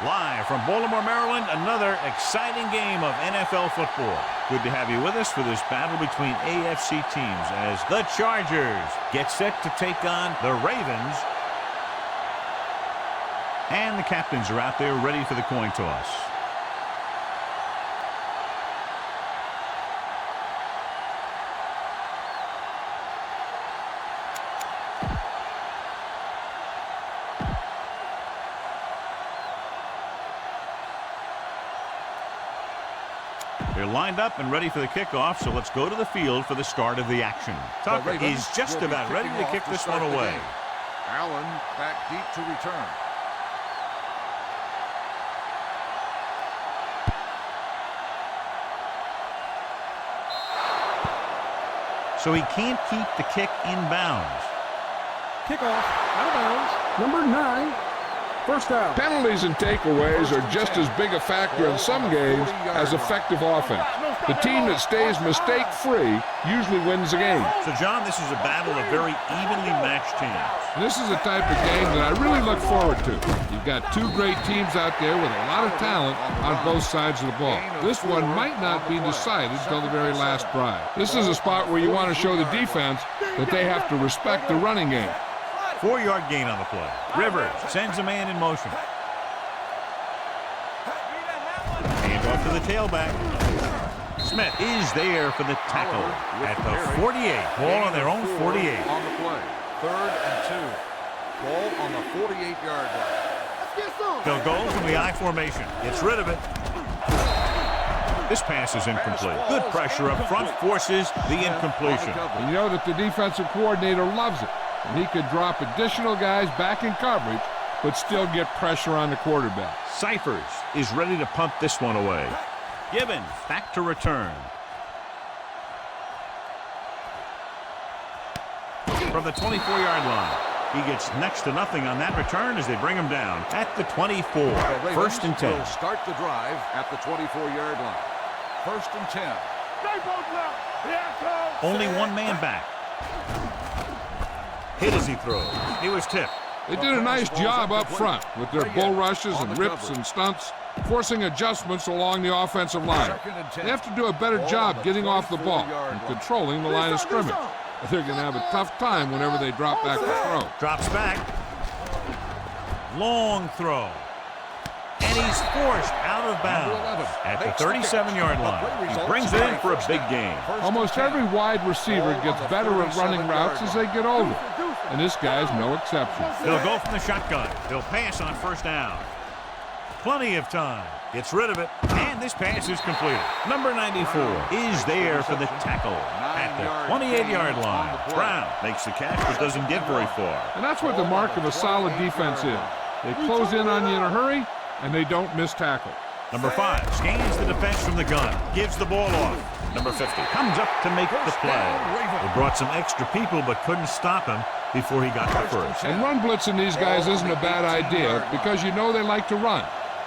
Live from Baltimore, Maryland, another exciting game of NFL football. Good to have you with us for this battle between AFC teams as the Chargers get set to take on the Ravens. And the captains are out there ready for the coin toss. They're lined up and ready for the kickoff, so let's go to the field for the start of the action. Tucker is just about ready to kick this one away. Allen back deep to return. So he can't keep the kick in bounds. Kickoff, out of bounds, number 9. First down. Penalties and takeaways are just as big a factor in some games as effective offense. The team that stays mistake-free usually wins the game. So, John, this is a battle of very evenly matched teams. This is the type of game that I really look forward to. You've got two great teams out there with a lot of talent on both sides of the ball. This one might not be decided until the very last drive. This is a spot where you want to show the defense that they have to respect the running game. 4-yard gain on the play. Rivers sends a man in motion. Hand off to the tailback. Smith is there for the tackle at the 48. Ball on their own 48. On the play. 3rd and 2. Ball on the 48-yard line. They'll go from the I formation. Gets rid of it. This pass is incomplete. Good pressure up front forces the incompletion. You know that the defensive coordinator loves it. And he could drop additional guys back in coverage, but still get pressure on the quarterback. Cyphers is ready to punt this one away. Gibbons back to return. From the 24-yard line. He gets next to nothing on that return as they bring him down at the 24. 1st and 10. Will start the drive at the 24-yard line. 1st and 10. Only one man back. Hit as he throws. He was tipped. They did a nice job up front with their bull rushes and rips and stunts, forcing adjustments along the offensive line. They have to do a better job getting off the ball and controlling the line of scrimmage. They're going to have a tough time whenever they drop back to throw. Drops back. Long throw. And he's forced out of bounds at the 37-yard line. He brings it in for a big gain. Almost every wide receiver gets better at running routes as they get older, and this guy's no exception. They'll go from the shotgun. They'll pass on 1st down. Plenty of time. Gets rid of it, and this pass is completed. Number 94 is there for the tackle at the 28-yard line. Brown makes the catch but doesn't get very far. And that's what the mark of a solid defense is. They close in on you in a hurry, and they don't miss tackle. Number 5 scans the defense from the gun, gives the ball off. Number 50 comes up to make the play. They brought some extra people but couldn't stop him before he got the first. And run blitzing these guys isn't a bad idea because you know they like to run.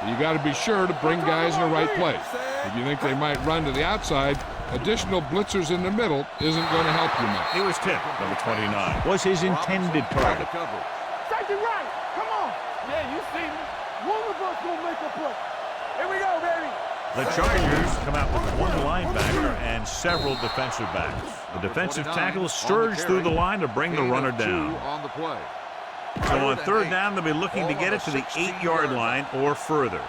You got to be sure to bring guys in the right place. If you think they might run to the outside, additional blitzers in the middle isn't going to help you much. He was tipped. Number 29 was his intended target. Safety right. Come on. Yeah, you see me. One of us will make a play. Here we go, baby. The Chargers come out with one linebacker and several defensive backs. The defensive tackle surged through the line to bring the runner down. On the play. So on 3rd down, they'll be looking to get it to the 8-yard line or further.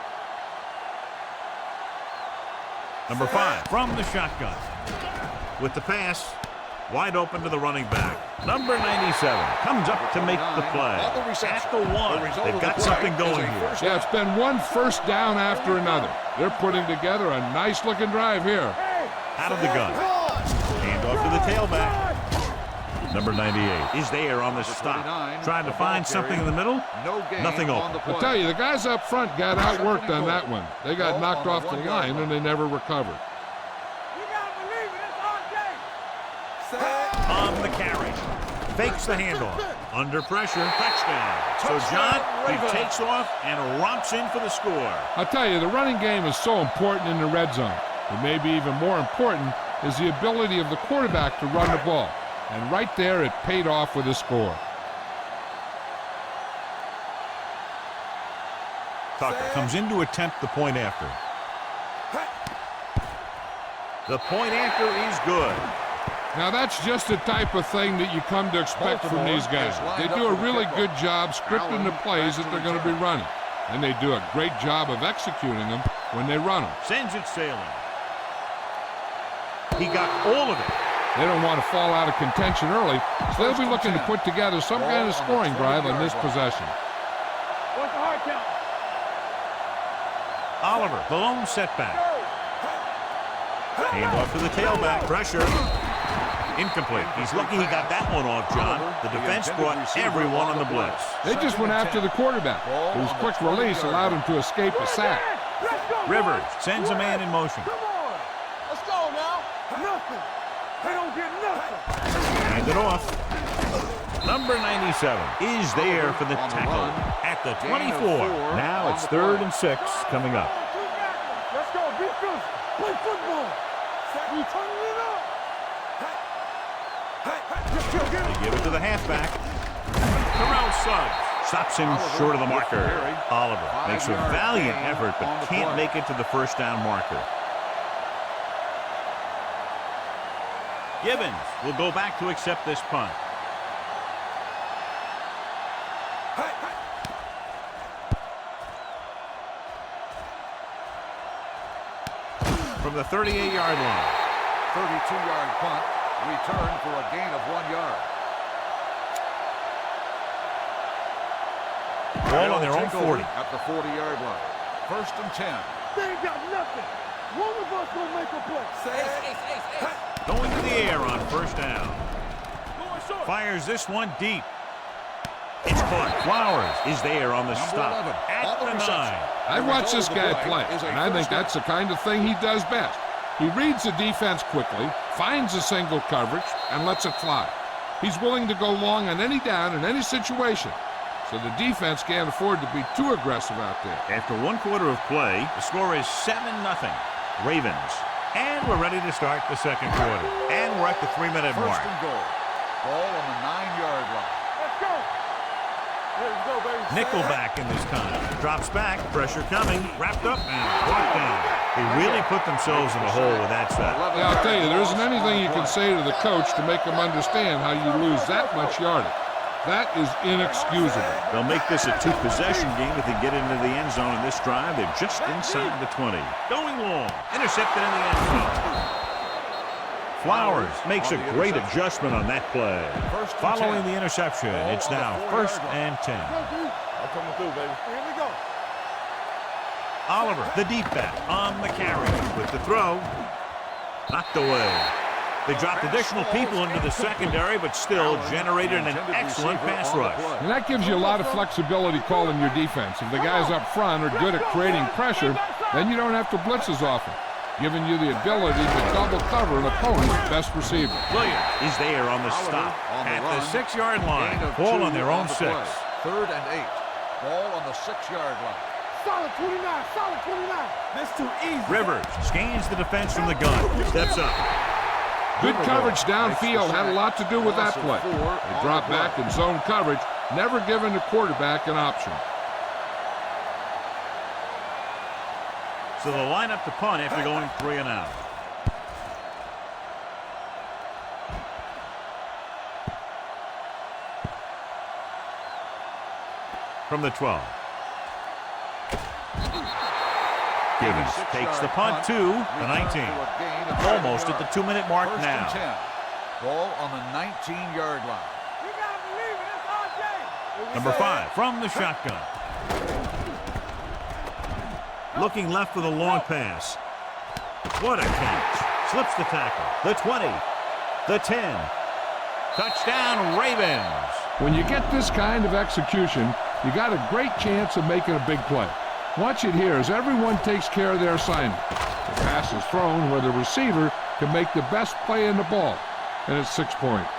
Number 5 from the shotgun. With the pass, wide open to the running back. Number 97 comes up to make the play. At the 1, they've got something going here. Yeah, it's been one 1st down after another. They're putting together a nice-looking drive here. Out of the gun. Hand off to the tailback. Number 98 is there on the stop. Trying to find something in the middle. Nothing open. I tell you, the guys up front got outworked on that one. They got knocked off the line and they never recovered. On the carry. Fakes the handoff. Under pressure. Touchdown. So John, he takes off and romps in for the score. I'll tell you, the running game is so important in the red zone. But maybe even more important is the ability of the quarterback to run the ball. And right there, it paid off with a score. Tucker comes in to attempt the point after. The point after is good. Now that's just the type of thing that you come to expect from these guys. They do a really good job scripting the plays that they're going to be running. And they do a great job of executing them when they run them. Sends it sailing. He got all of it. They don't want to fall out of contention early, so they'll be looking to put together some kind of scoring drive on this possession. What's the hard count? Oliver, the lone setback. Hand off to the tailback. Pressure. Incomplete. He's lucky he got that one off, John. The defense brought everyone on the blitz. They just went after the quarterback, whose quick release allowed him to escape a sack. Rivers sends a man in motion. Come on. Let's go now. Nothing. They don't get nothing. Hand it off. Number 97 is there for the tackle at the 24. Now it's 3rd and 6 coming up. Let's go. Be good. Play football. We turning it up. They give it to the halfback. Terrell Suggs stops him short of the marker. Oliver makes a valiant effort but can't make it to the first down marker. Gibbons will go back to accept this punt. From the 38-yard line. 32-yard punt. Return for a gain of 1 yard. Ball on their own 40. At the 40-yard line. 1st and 10. They ain't got nothing. One of us will make a play. Going to the air on 1st down. Fires this one deep. It's caught. Flowers is there on the stop at the 9. I've watched this guy play, and I think that's the kind of thing he does best. He reads the defense quickly, finds a single coverage, and lets it fly. He's willing to go long on any down in any situation, so the defense can't afford to be too aggressive out there. After 1 quarter of play, the score is 7-0. Ravens. And we're ready to start the 2nd quarter. And we're at the 3-minute mark. 1st and goal. Ball on the 9-yard line. Let's go. Let's go, baby. Nickelback in this time. Drops back, pressure coming, wrapped up, and brought down. They really put themselves in a hole with that set. Yeah, I'll tell you, there isn't anything you can say to the coach to make him understand how you lose that much yardage. That is inexcusable. They'll make this a 2-possession game if they get into the end zone in this drive. They're just inside the 20. Going long. Intercepted in the end zone. Flowers makes a great adjustment on that play. Following the interception, it's now 1st and 10. I'm coming through, baby. Here we go. Oliver, the deep back, on the carry. With the throw. Knocked away. They dropped additional people into the secondary, but still generated an excellent pass rush. And that gives you a lot of flexibility calling your defense. If the guys up front are good at creating pressure, then you don't have to blitz as often, giving you the ability to double cover an opponent's best receiver. Williams is there on the stop at the 6-yard line. Ball on their own 6. 3rd and 8. Ball on the 6-yard line. Solid 29. Solid 29. That's too easy. Rivers scans the defense from the gun. Steps up. Good coverage downfield had a lot to do with that play. They dropped back in zone coverage, never giving the quarterback an option. So they'll line up to punt after going 3 and out. From the 12. Gibbons takes the punt to the 19. Almost at the 2-minute mark now. Ball on the 19-yard line. You gotta believe it. It's RJ. Number 5 from the shotgun. Looking left for the long pass. What a catch. Slips the tackle. The 20. The 10. Touchdown, Ravens. When you get this kind of execution, you got a great chance of making a big play. Watch it here as everyone takes care of their assignment. The pass is thrown where the receiver can make the best play in the ball, and it's 6 points.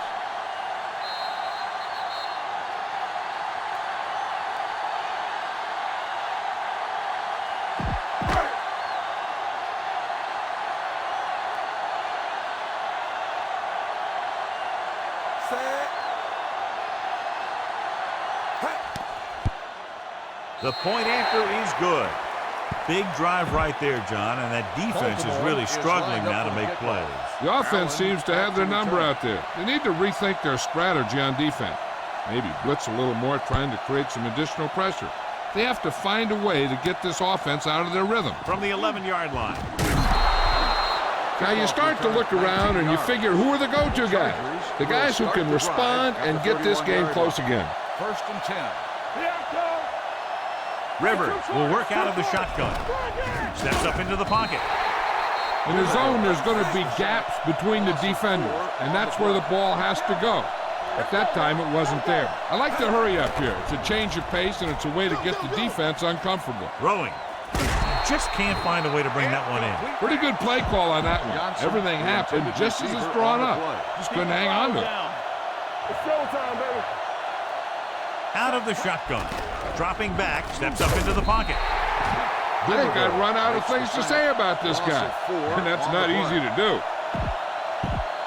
The point after is good. Big drive right there, John, and that defense is really struggling now to make plays. The offense seems to have their number out there. They need to rethink their strategy on defense. Maybe blitz a little more, trying to create some additional pressure. They have to find a way to get this offense out of their rhythm. From the 11-yard line. Now you start to look around and you figure, who are the go-to guys? The guys who can respond and get this game close again. 1st and 10. Rivers will work out of the shotgun. Steps up into the pocket. In the zone, there's going to be gaps between the defenders, and that's where the ball has to go. At that time, it wasn't there. I like the hurry up here. It's a change of pace, and it's a way to get the defense uncomfortable. Throwing. Just can't find a way to bring that one in. Pretty good play call on that one. Everything happened just as it's drawn up. Just couldn't hang on to it. It's showtime, baby. Out of the shotgun. Dropping back, steps up into the pocket. I think I'd run out of things to say about this guy, and that's not easy to do.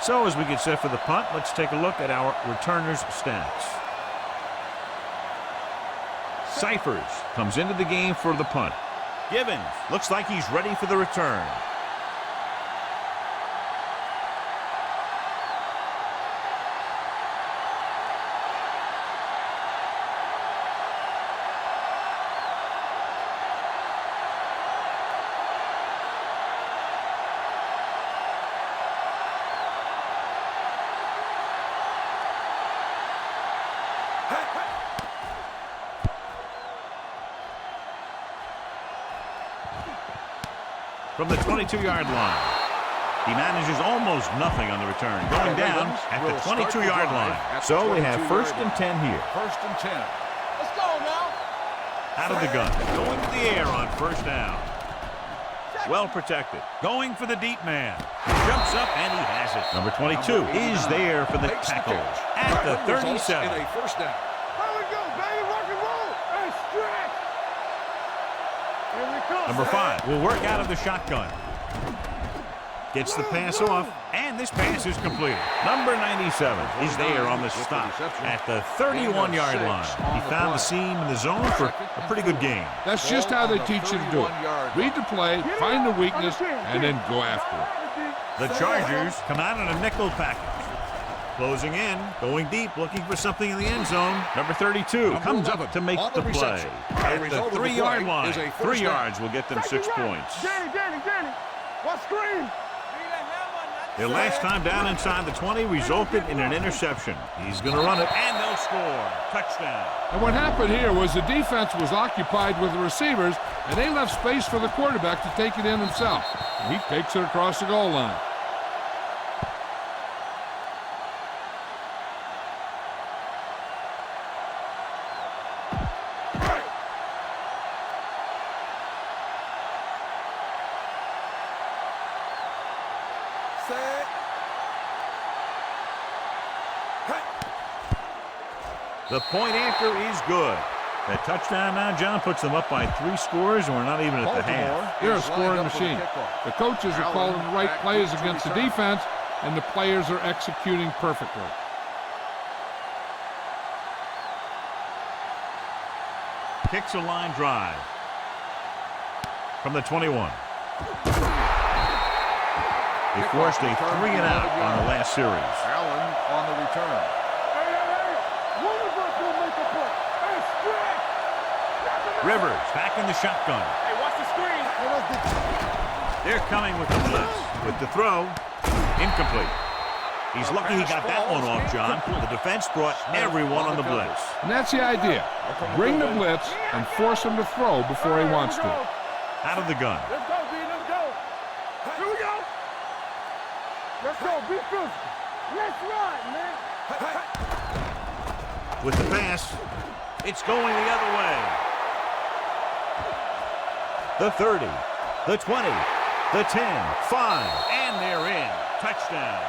So as we get set for the punt, let's take a look at our returners' stats. Cyphers comes into the game for the punt. Givens looks like he's ready for the return. From the 22-yard line. He manages almost nothing on the return, going down at the 22-yard line. So we have 1st and 10 here. 1st and 10. Let's go now. Out of the gun, going to the air on 1st down. Well protected, going for the deep man. Jumps up and he has it. Number 22 is there for the tackle at the 37. In a 1st down. Here we go, baby. Rock and roll. And stretch. Here we come. Number 5 will work out of the shotgun. Gets the pass off, and this pass is completed. Number 97 is there on the stop at the 31-yard line. He found the seam in the zone for a pretty good game. That's just how they teach you to do it. Read the play, find the weakness, and then go after it. The Chargers come out in a nickel package. Closing in, going deep, looking for something in the end zone. Number 32 comes up to make the play. At the 3-yard line, 3 yards will get them 6 points. Danny. What screen? Their last time down inside the 20 resulted in an interception. He's going to run it, and they'll score. Touchdown. And what happened here was the defense was occupied with the receivers, and they left space for the quarterback to take it in himself. And he takes it across the goal line. The point after is good. That touchdown now, John, puts them up by 3 scores, and we're not even at the half. They're a scoring machine. The coaches are calling the right plays against the defense, and the players are executing perfectly. Kicks a line drive. From the 21. They forced a 3-and-out on the last series. Allen on the return. Rivers back in the shotgun. Hey, watch the screen. They're coming with the blitz. With the throw, incomplete. He's lucky he got that one off, John. The defense brought everyone on the blitz. And that's the idea. Bring the blitz and force him to throw before he wants to. Out of the gun. Let's go, B. Let's go. Here we go. Let's go. Be physical. Let's run, man. With the pass, it's going the other way. The 30, the 20, the 10, 5, and they're in. Touchdown.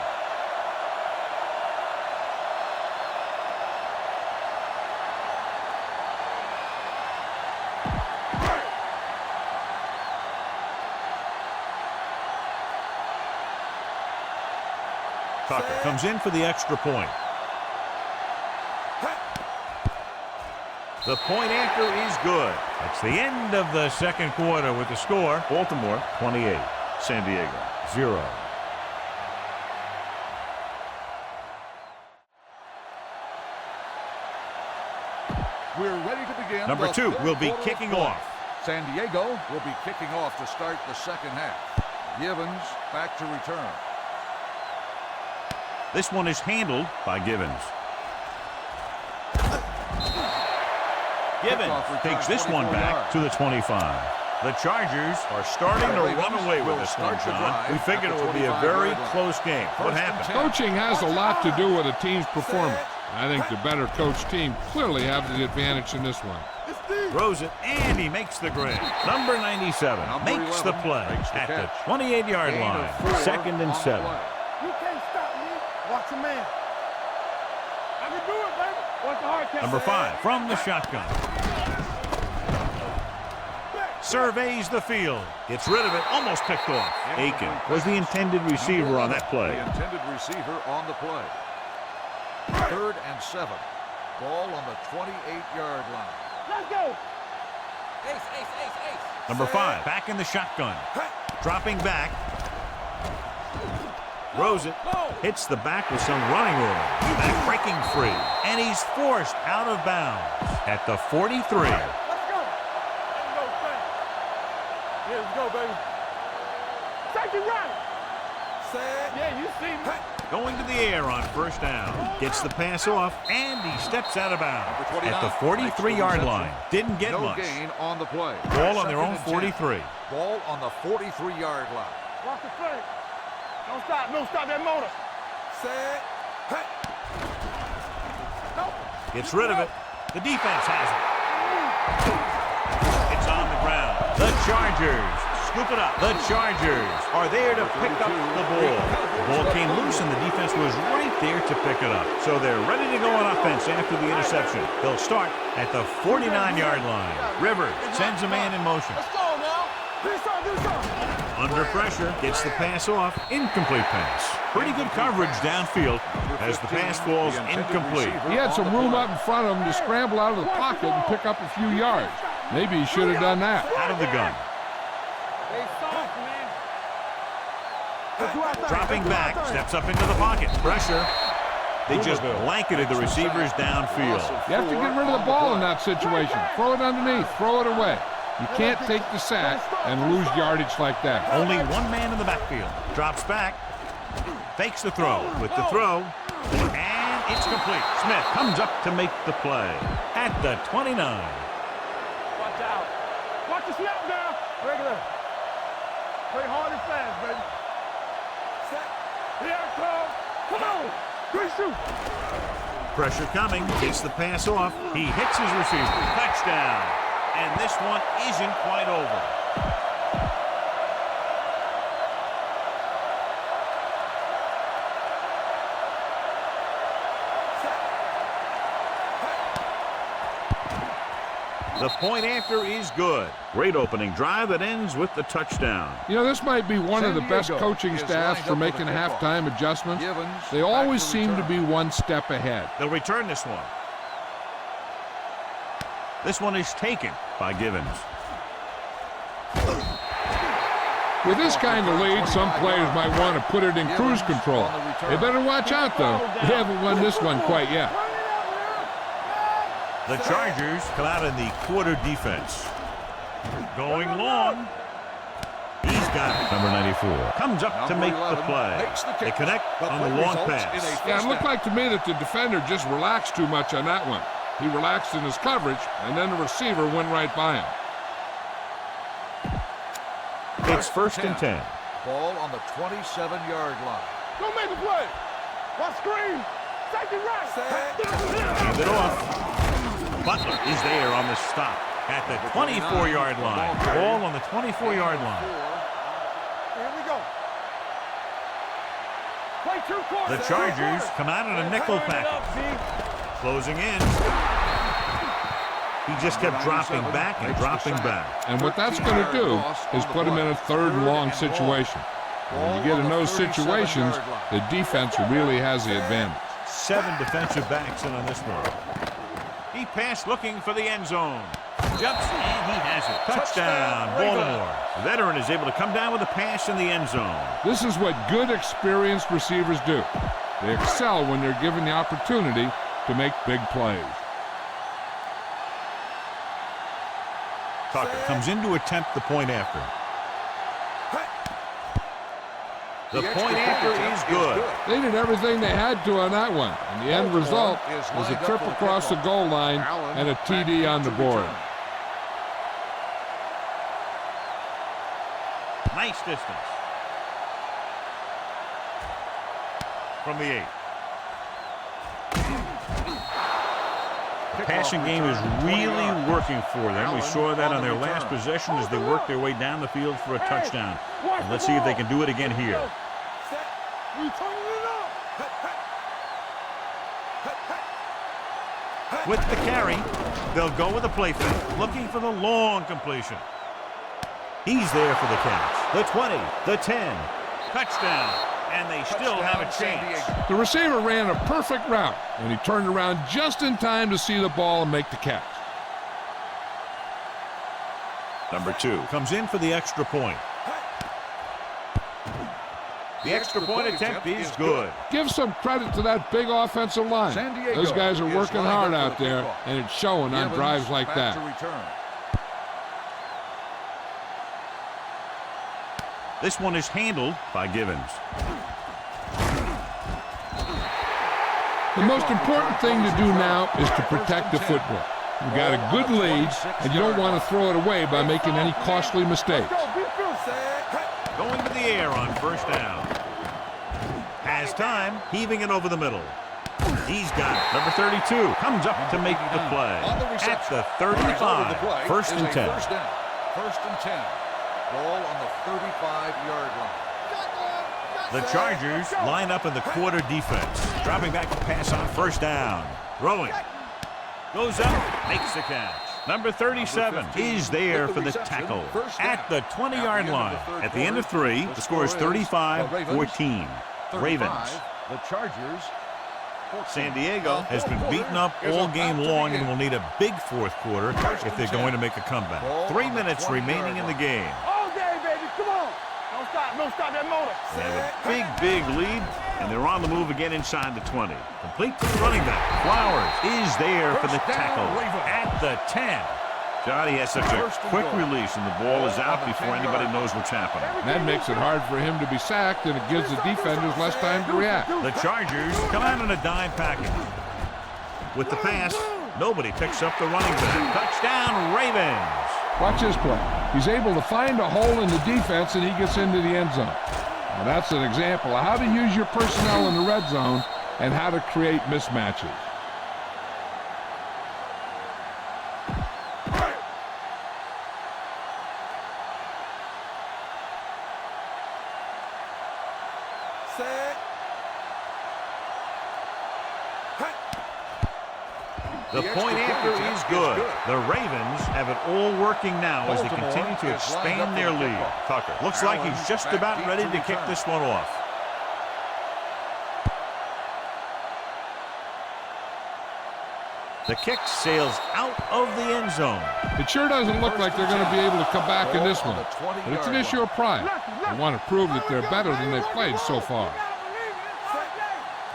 Tucker comes in for the extra point. The point after is good. That's the end of the second quarter with the score. Baltimore 28, San Diego 0. We're ready to begin. Number 2 will be kicking off. San Diego will be kicking off to start the second half. Givens back to return. This one is handled by Givens. Givens takes this one back to the 25. The Chargers are starting to run away with this one, John. We figured it would be a very close game. What happened? Coaching has a lot to do with a team's performance. I think the better coached team clearly have the advantage in this one. Throws it, and he makes the grab. Number 97 makes the play at the 28-yard line. 2nd and 7. You can't stop me. Watch a man. I can do it, baby. Watch the hard catch. Number 5 from the shotgun. Surveys the field. Gets rid of it. Almost picked off. Aiken was the intended receiver on that play. The intended receiver on the play. 3rd and 7. Ball on the 28-yard line. Let's go. Number 5 back in the shotgun. Dropping back. Throws it. Hits the back with some running room. Back breaking free. And he's forced out of bounds at the 43. Let's go. Let's go, baby. Take it right. Yeah, you see me. Going to the air on 1st down. Gets the pass off, and he steps out of bounds at the 43-yard line. Didn't get much. No gain on the play. Ball on their own 43. Ball on the 43-yard line. Watch the play. Don't stop. Don't stop that motor. Gets rid of it. The defense has it. It's on the ground. The Chargers scoop it up. The Chargers are there to pick up the ball. The ball came loose, and the defense was right there to pick it up. So they're ready to go on offense after the interception. They'll start at the 49-yard line. Rivers sends a man in motion. Let's go now. Do something. Under pressure, gets the pass off. Incomplete pass. Pretty good coverage downfield as the pass falls incomplete. He had some room up in front of him to scramble out of the pocket and pick up a few yards. Maybe he should have done that. Out of the gun. Dropping back, steps up into the pocket. Pressure. They just blanketed the receivers downfield. You have to get rid of the ball in that situation. Throw it underneath. Throw it away. You can't take the sack and lose yardage like that. Only one man in the backfield. Drops back. Fakes the throw. With the throw. And it's complete. Smith comes up to make the play at the 29. Watch out. Watch the snap down. Regular. Play hard and fast, baby. Here it comes. Come on. Good shoot. Pressure coming. Gets the pass off. He hits his receiver. Touchdown. And this one isn't quite over. The point after is good. Great opening drive that ends with the touchdown. You know, this might be one of the best coaching staffs for making halftime adjustments. They always seem to be one step ahead. They'll return this one. This one is taken by Givens. With this kind of lead, some players might want to put it in cruise control. They better watch out, though. They haven't won this one quite yet. The Chargers come out in the quarter defense. Going long. He's got it. Number 94 comes up to make the play. They connect on the long pass. Yeah, it looked like to me that the defender just relaxed too much on that one. He relaxed in his coverage, and then the receiver went right by him. It's 1st and 10. Ball on the 27-yard line. Don't make the play. Watch screen. Take it right. Hand it off. Butler is there on the stop at the 24-yard line. Ball on the 24-yard line. Here we go. Play 2 quarters. The Chargers come out in a nickel package. Closing in. He just kept dropping back and dropping back. And what that's going to do is put him in a 3rd and long situation. When you get in those situations, the defense really has the advantage. 7 defensive backs in on this one. He passed looking for the end zone. Jumps, and he has it. Touchdown, Baltimore. The veteran is able to come down with a pass in the end zone. This is what good, experienced receivers do. They excel when they're given the opportunity to make big plays. Tucker comes in to attempt the point after. The point after is good. They did everything they had to on that one, and the end result was a trip across the goal line and a TD on the board. Nice distance. From the 8. The passing game is really working for them. We saw that on their last possession as they worked their way down the field for a touchdown. And let's see if they can do it again here. With the carry, they'll go with a play fake, looking for the long completion. He's there for the catch. The 20, the 10, touchdown, and they still have a chance. The receiver ran a perfect route, and he turned around just in time to see the ball and make the catch. Number 2 comes in for the extra point. The extra point attempt is good. Give some credit to that big offensive line. Those guys are working hard out there, and it's showing on drives like that. This one is handled by Givens. The most important thing to do now is to protect the football. You've got a good lead, and you don't want to throw it away by making any costly mistakes. Going to the air on first down. Has time, heaving it over the middle. He's got it. Number 32 comes up to make the play. At the 35, first and 10. First and 10. Ball on the 35-yard line. The Chargers line up in the quarter defense. Dropping back to pass on first down. Throwing. Goes up, makes the catch. Number 37 is there for the tackle at the 20-yard line. At the end of 3, the score is 35-14. Ravens. The Chargers. San Diego has been beaten up all game long and will need a big fourth quarter if they're going to make a comeback. 3 minutes remaining in the game. All day, baby, come on. Don't stop that motor. They have a big lead, and they're on the move again inside the 20. Complete to the running back. Flowers is there for the tackle at the 10. Johnny has such a quick release, and the ball is out before anybody knows what's happening. That makes it hard for him to be sacked, and it gives the defenders less time to react. The Chargers come out in a dime package. With the pass, nobody picks up the running back. Touchdown, Ravens. Watch this play. He's able to find a hole in the defense, and he gets into the end zone. Now, that's an example of how to use your personnel in the red zone and how to create mismatches. The point after is good. The Ravens have it all working now as they continue to expand their lead. Tucker looks like he's just about ready to kick this one off. The kick sails out of the end zone. It sure doesn't look like they're going to be able to come back in this one. But it's an issue of pride. They want to prove that they're better than they've played so far.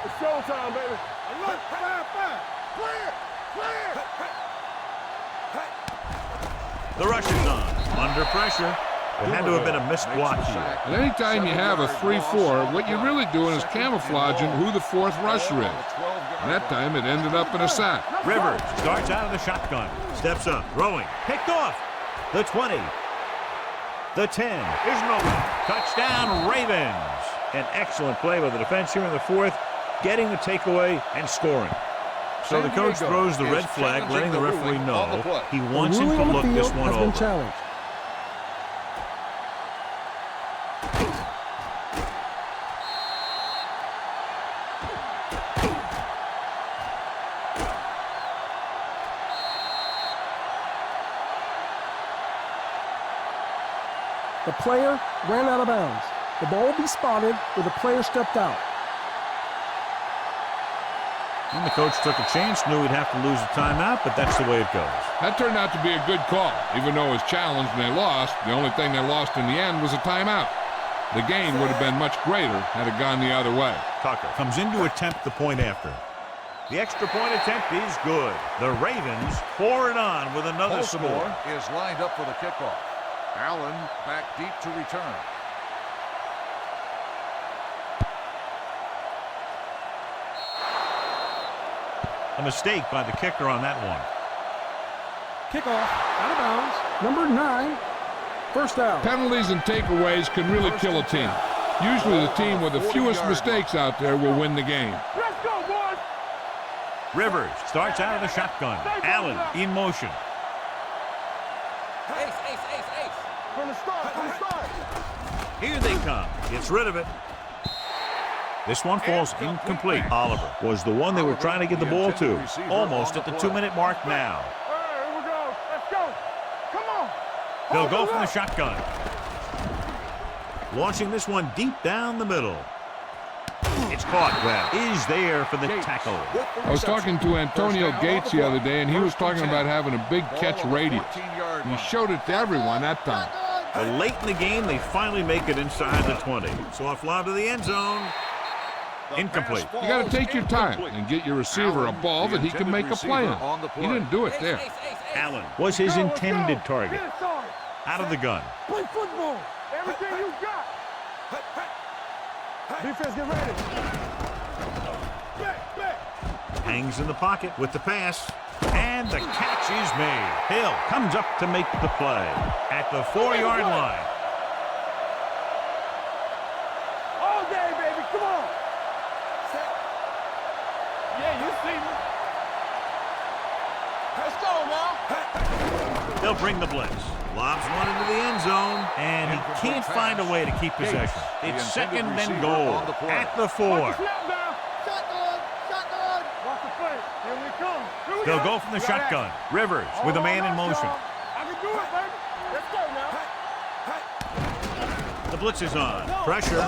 It's showtime, baby. Look, fire. Clear. The rush is on. Under pressure. It had to have been a missed block here. And anytime you have a 3-4, what you're really doing is camouflaging who the fourth rusher is. And that time it ended up in a sack. Rivers starts out of the shotgun. Steps up. Throwing. Picked off. The 20. The 10. Here's no touchdown, Ravens. An excellent play by the defense here in the fourth, getting the takeaway and scoring. So the coach throws the red flag, letting the referee know he wants him to look this one over. The player ran out of bounds. The ball will be spotted where the player stepped out. And the coach took a chance, knew he'd have to lose a timeout, but that's the way it goes. That turned out to be a good call. Even though it was challenged and they lost, the only thing they lost in the end was a timeout. The gain would have been much greater had it gone the other way. Tucker comes in to attempt the point after. The extra point attempt is good. The Ravens pour it on with another score. Is lined up for the kickoff. Allen back deep to return. A mistake by the kicker on that one. Kickoff, out of bounds. Number 9, first down. Penalties and takeaways can really kill a team. Usually the team with the fewest mistakes out there will win the game. Let's go, boys. Rivers starts out of the shotgun. Allen in motion. Ace. From the start. Here they come. Gets rid of it. This one falls incomplete. Oliver was the one they were trying to get the ball to. Almost at the 2-minute mark now. Here we go. Let's go. Come on. They'll go from the shotgun. Launching this one deep down the middle. It's caught. Well, is there for the tackle. I was talking to Antonio Gates the other day, and he was talking about having a big catch radius. He showed it to everyone that time. But late in the game, they finally make it inside the 20. Soft lob to the end zone. Incomplete. You got to take your time and get your receiver a ball that he can make a play on. He didn't do it there. Allen was his intended target. Get it started. Out of the gun. Play football. Everything you got. Defense, get ready. Back. Hangs in the pocket with the pass. And the catch is made. Hill comes up to make the play at the 4-yard line. All day, baby. Come on. Yeah, you see me. Let's go, now. They'll bring the blitz. Lobs one into the end zone, and he can't find a way to keep possession. It's second and goal at the 4. Watch the snap now. Shotgun. Watch the play. Here we come. Here we They'll go from the shotgun. Rivers with a man in motion. I can do it, baby. Let's go now. The blitz is on. Pressure.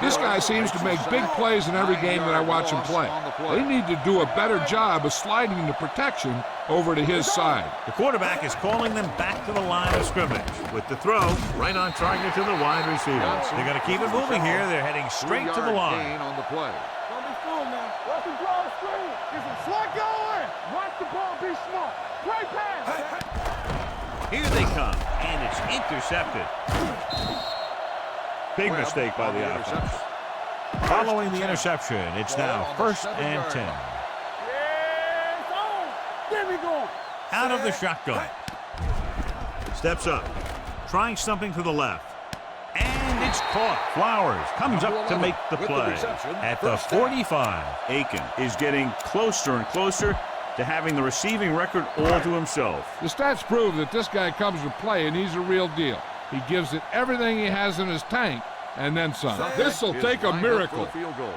This guy seems to make big plays in every game that I watch him play. They need to do a better job of sliding the protection over to his side. The quarterback is calling them back to the line of scrimmage. With the throw, right on target to the wide receiver. They're going to keep it moving here. They're heading straight to the line. On the play. Don't be fooled now. Watch the draw screen. It's a slot going. Watch the ball be smart. Play pass. Here they come, and it's intercepted. Big mistake by the offense. Following the interception, it's now 1st and 10. Yeah, it's on. There we go. Out of the shotgun. Steps up. Trying something to the left. And it's caught. Flowers comes up to make the play at the 45. Aiken is getting closer and closer to having the receiving record all to himself. The stats prove that this guy comes to play, and he's a real deal. He gives it everything he has in his tank, and then some. This will take a miracle. Field goal.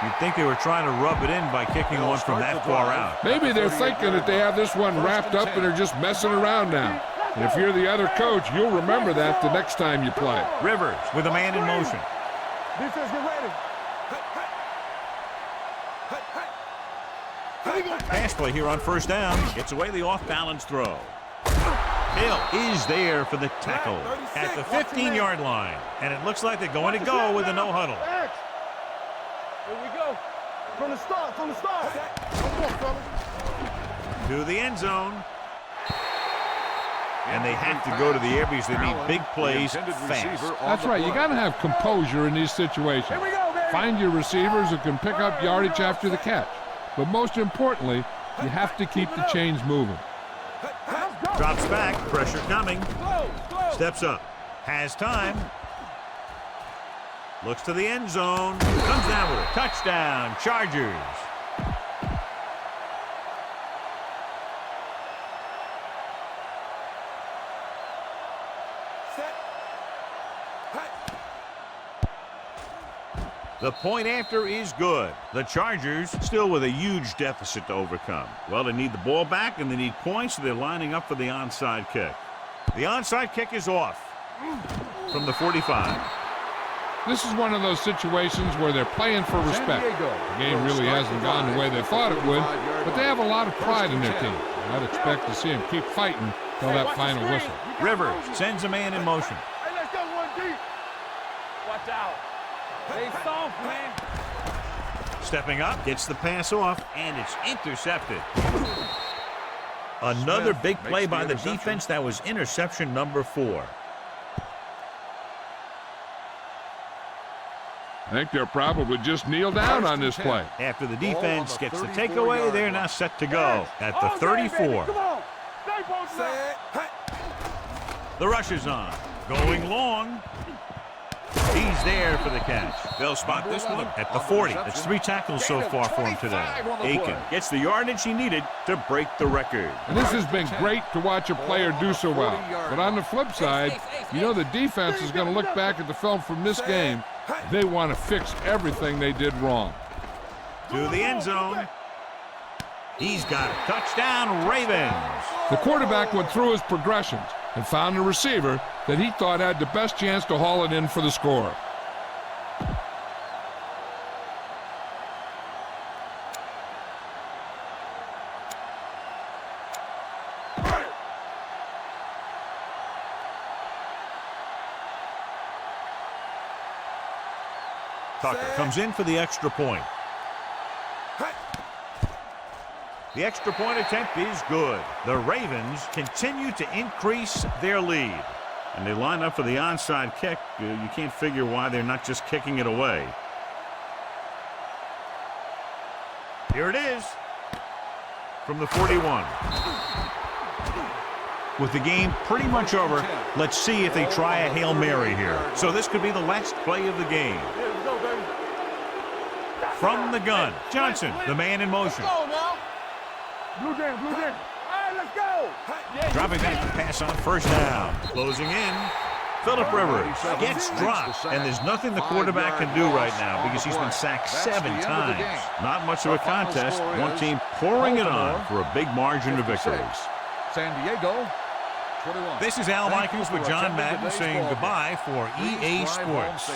You'd think they were trying to rub it in by kicking one from that far out. Maybe they're thinking that they have this one wrapped up and are just messing around now. And if you're the other coach, you'll remember that the next time you play. Rivers with a man in motion. Defense, get ready. Pass play here on 1st down. Gets away the off-balance throw. Hill is there for the tackle at the 15-yard line. And it looks like they're going to go with a no-huddle. Here we go. From the start. Come on, fellas. To the end zone. And they have to go to the air because they need big plays fast. That's right. You got to have composure in these situations. Here we go, baby. Find your receivers who can pick up yardage after the catch. But most importantly, you have to keep the chains moving. Drops back. Pressure coming. Steps up. Has time. Looks to the end zone. Comes down with it. Touchdown, Chargers. The point after is good. The Chargers still with a huge deficit to overcome. Well, they need the ball back and they need points, so they're lining up for the onside kick. The onside kick is off from the 45. This is one of those situations where they're playing for respect. The game really hasn't gone the way they thought it would, but they have a lot of pride in their team. I'd expect to see them keep fighting till that final whistle. Rivers sends a man in motion. Hey, let's go one deep. Watch out. Stay soft, man. Stepping up, gets the pass off, and it's intercepted. Another big play by the defense. That was interception number 4. I think they'll probably just kneel down on this play. After the defense gets the takeaway, they're now set to go at the 34. Come on. Stay posted up. The rush is on. Going long. He's there for the catch. They'll spot this one at the 40. That's 3 tackles so far for him today. Aiken gets the yardage he needed to break the record. And this has been great to watch a player do so well. But on the flip side, you know the defense is going to look back at the film from this game. They want to fix everything they did wrong. To the end zone. He's got it. Touchdown, Ravens. The quarterback went through his progressions and found a receiver that he thought had the best chance to haul it in for the score. Tucker comes in for the extra point. The extra point attempt is good. The Ravens continue to increase their lead. And they line up for the onside kick. You can't figure why they're not just kicking it away. Here it is from the 41. With the game pretty much over, let's see if they try a Hail Mary here. So this could be the last play of the game. From the gun, Johnson, the man in motion. Blue jam, blue jam. All right, let's go. Dropping back to pass on first down. Closing in. Phillip Rivers gets dropped, and there's nothing the quarterback can do right now because he's been sacked 7 times. Not much of a contest. One team pouring it on for a big margin of victory. San Diego, 21. This is Al Michaels with John Madden saying goodbye for EA Sports.